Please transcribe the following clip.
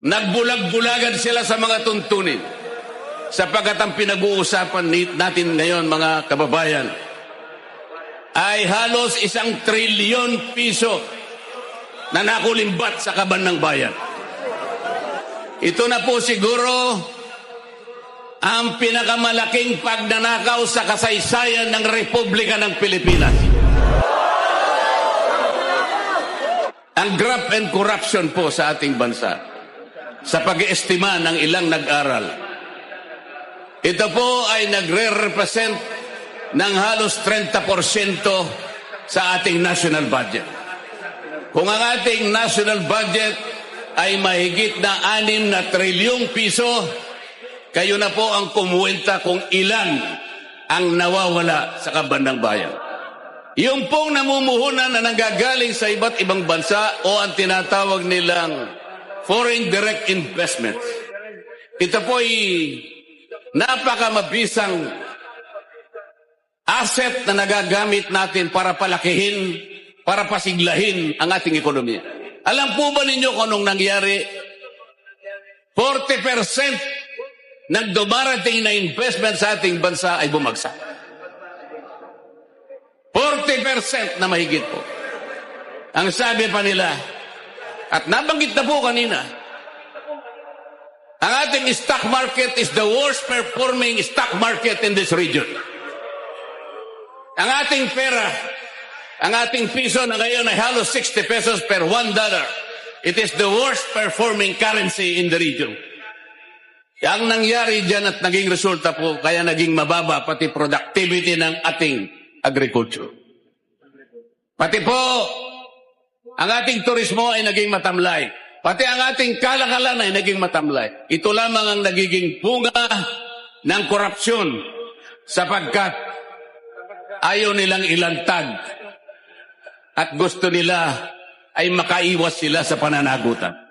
Nagbulag-bulagan sila sa mga tuntunin. Sapagkat ang pinag-uusapan natin ngayon, mga kababayan, ay halos 1 trilyon piso na nakulimbat sa kaban ng bayan. Ito na po siguro ang pinakamalaking pagnanakaw sa kasaysayan ng Republika ng Pilipinas. Ang graft and corruption po sa ating bansa, sa pag-iestima ng ilang nag-aral, ito po ay nagre-represent ng halos 30% sa ating national budget. Kung ang ating national budget ay mahigit na 6 na trilyong piso, kayo na po ang kumuwenta kung ilan ang nawawala sa kaban ng bayan. Yung pong namumuhunan na nanggagaling sa iba't ibang bansa o ang tinatawag nilang foreign direct investments, ito po ay napakamabisang asset na nagagamit natin para palakihin, para pasiglahin ang ating ekonomiya. Alam po ba ninyo kung anong nangyari? 40% ng dumarating na investment sa ating bansa ay bumagsak. 40% na mahigit po. Ang sabi pa nila, at nabanggit na po kanina, ang ating stock market is the worst performing stock market in this region. Ang ating pera, ang ating piso na ngayon ay halos 60 pesos per $1. It is the worst performing currency in the region. Ang nangyari dyan at naging resulta po, kaya naging mababa pati productivity ng ating agriculture. Pati po, ang ating turismo ay naging matamlay. Pati ang ating kalakalan ay naging matamlay. Ito lamang ang nagiging bunga ng korupsyon sapagkat ayaw nilang ilantad at gusto nila ay makaiwas sila sa pananagutan.